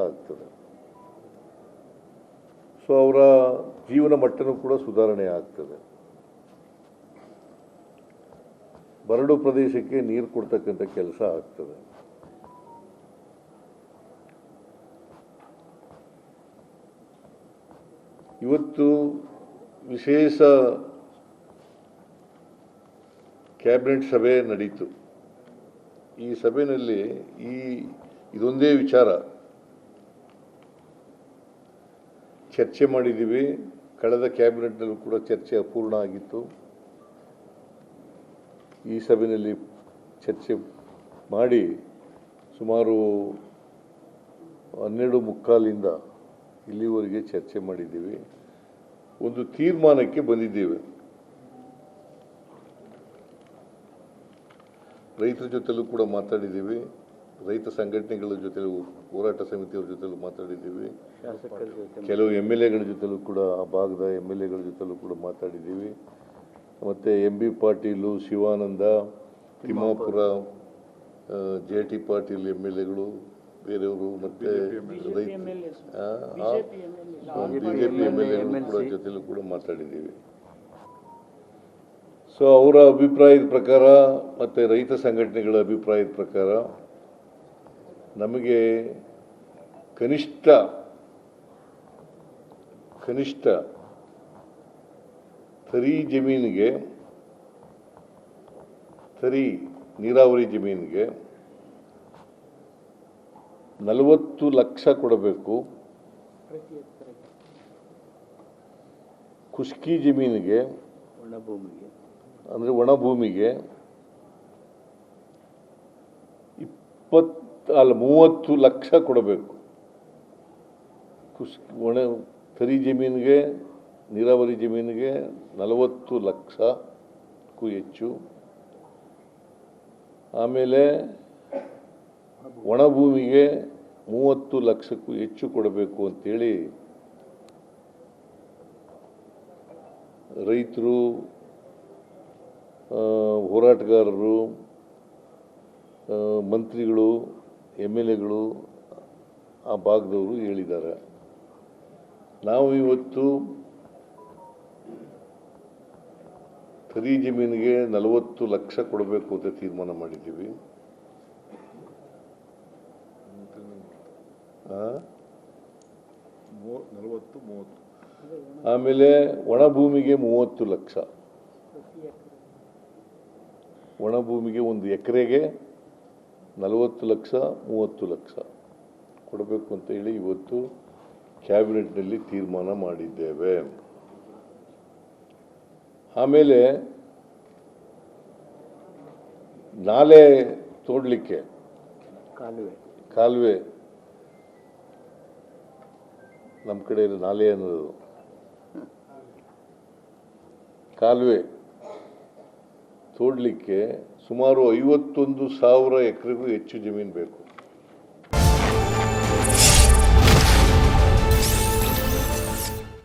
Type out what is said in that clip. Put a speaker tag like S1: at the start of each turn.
S1: ಆಗ್ತದೆ. ಸೊ ಅವರ ಜೀವನ ಮಟ್ಟನೂ ಕೂಡ ಸುಧಾರಣೆ ಆಗ್ತದೆ. ಬರಡು ಪ್ರದೇಶಕ್ಕೆ ನೀರು ಕೊಡ್ತಕ್ಕಂಥ ಕೆಲಸ ಆಗ್ತದೆ. ಇವತ್ತು ವಿಶೇಷ ಕ್ಯಾಬಿನೆಟ್ ಸಭೆ ನಡೀತು. ಈ ಸಭೆಯಲ್ಲಿ ಇದೊಂದೇ ವಿಚಾರ ಚರ್ಚೆ ಮಾಡಿದ್ದೀವಿ. ಕಳೆದ ಕ್ಯಾಬಿನೆಟ್ನಲ್ಲೂ ಕೂಡ ಚರ್ಚೆ ಅಪೂರ್ಣ ಆಗಿತ್ತು. ಈ ಸಭೆಯಲ್ಲಿ ಚರ್ಚೆ ಮಾಡಿ ಸುಮಾರು 12:45 ಇಲ್ಲಿವರೆಗೆ ಚರ್ಚೆ ಮಾಡಿದ್ದೀವಿ. ಒಂದು ತೀರ್ಮಾನಕ್ಕೆ ಬಂದಿದ್ದೇವೆ. ರೈತರ ಜೊತೆಲೂ ಕೂಡ ಮಾತಾಡಿದ್ದೀವಿ. ರೈತ ಸಂಘಟನೆಗಳ ಜೊತೆ, ಹೋರಾಟ ಸಮಿತಿಯವರ ಜೊತೆಲೂ ಮಾತಾಡಿದ್ದೀವಿ. ಕೆಲವು MLAಗಳ ಜೊತೆಲೂ ಕೂಡ, ಆ ಭಾಗದ MLAಗಳ ಜೊತೆಲೂ ಕೂಡ ಮಾತಾಡಿದ್ದೀವಿ. ಮತ್ತು MB ಪಾಟೀಲು, ಶಿವಾನಂದ, ತಿಮ್ಮಾಪುರ, JT ಪಾಟೀಲ್ MLAಗಳು, ಬೇರೆಯವರು, ಮತ್ತು BJP MLAಗಳು ಕೂಡ ಜೊತೆಲೂ ಕೂಡ ಮಾತಾಡಿದ್ದೀವಿ. ಸೊ ಅವರ ಅಭಿಪ್ರಾಯದ ಪ್ರಕಾರ ಮತ್ತು ರೈತ ಸಂಘಟನೆಗಳ ಅಭಿಪ್ರಾಯದ ಪ್ರಕಾರ ನಮಗೆ ಕನಿಷ್ಠ ತರಿ ಜಮೀನಿಗೆ, ತರಿ ನೀರಾವರಿ ಜಮೀನಿಗೆ 40 ಲಕ್ಷ ಕೊಡಬೇಕು. ಖುಷ್ಕಿ ಜಮೀನಿಗೆ, ಅಂದರೆ ಒಣ ಭೂಮಿಗೆ 30 ಲಕ್ಷ ಕೊಡಬೇಕು. ತರಿ ಜಮೀನಿಗೆ, ನೀರಾವರಿ ಜಮೀನಿಗೆ 40 ಲಕ್ಷಕ್ಕೂ ಹೆಚ್ಚು. ಆಮೇಲೆ ಒಣ ಭೂಮಿಗೆ 30 ಲಕ್ಷಕ್ಕೂ ಹೆಚ್ಚು ಕೊಡಬೇಕು ಅಂತೇಳಿ ರೈತರು, ಹೋರಾಟಗಾರರು, ಮಂತ್ರಿಗಳು, MLAಗಳು, ಆ ಭಾಗದವರು ಹೇಳಿದ್ದಾರೆ. ನಾವು ಇವತ್ತು ತರಿ ಜಮೀನಿಗೆ 40 ಲಕ್ಷ ಕೊಡಬೇಕು ಅಂತ ತೀರ್ಮಾನ ಮಾಡಿದ್ದೀವಿ. ಆಮೇಲೆ ಒಣ ಭೂಮಿಗೆ 30 ಲಕ್ಷ. ಒಣ ಭೂಮಿಗೆ 1 ಎಕರೆಗೆ 40 ಲಕ್ಷ, 30 ಲಕ್ಷ ಕೊಡಬೇಕು ಅಂತ ಹೇಳಿ ಇವತ್ತು ಕ್ಯಾಬಿನೆಟ್ನಲ್ಲಿ ತೀರ್ಮಾನ ಮಾಡಿದ್ದೇವೆ. ಆಮೇಲೆ ನಾಲೆ ತೋಡಲಿಕ್ಕೆ, ಕಾಲುವೆ, ನಮ್ಮ ಕಡೆ ನಾಲೆ ಅನ್ನೋದು, ಕಾಲುವೆ ತೋಡಲಿಕ್ಕೆ ಸುಮಾರು 51,000 ಎಕರೆಗೂ ಹೆಚ್ಚು ಜಮೀನು ಬೇಕು.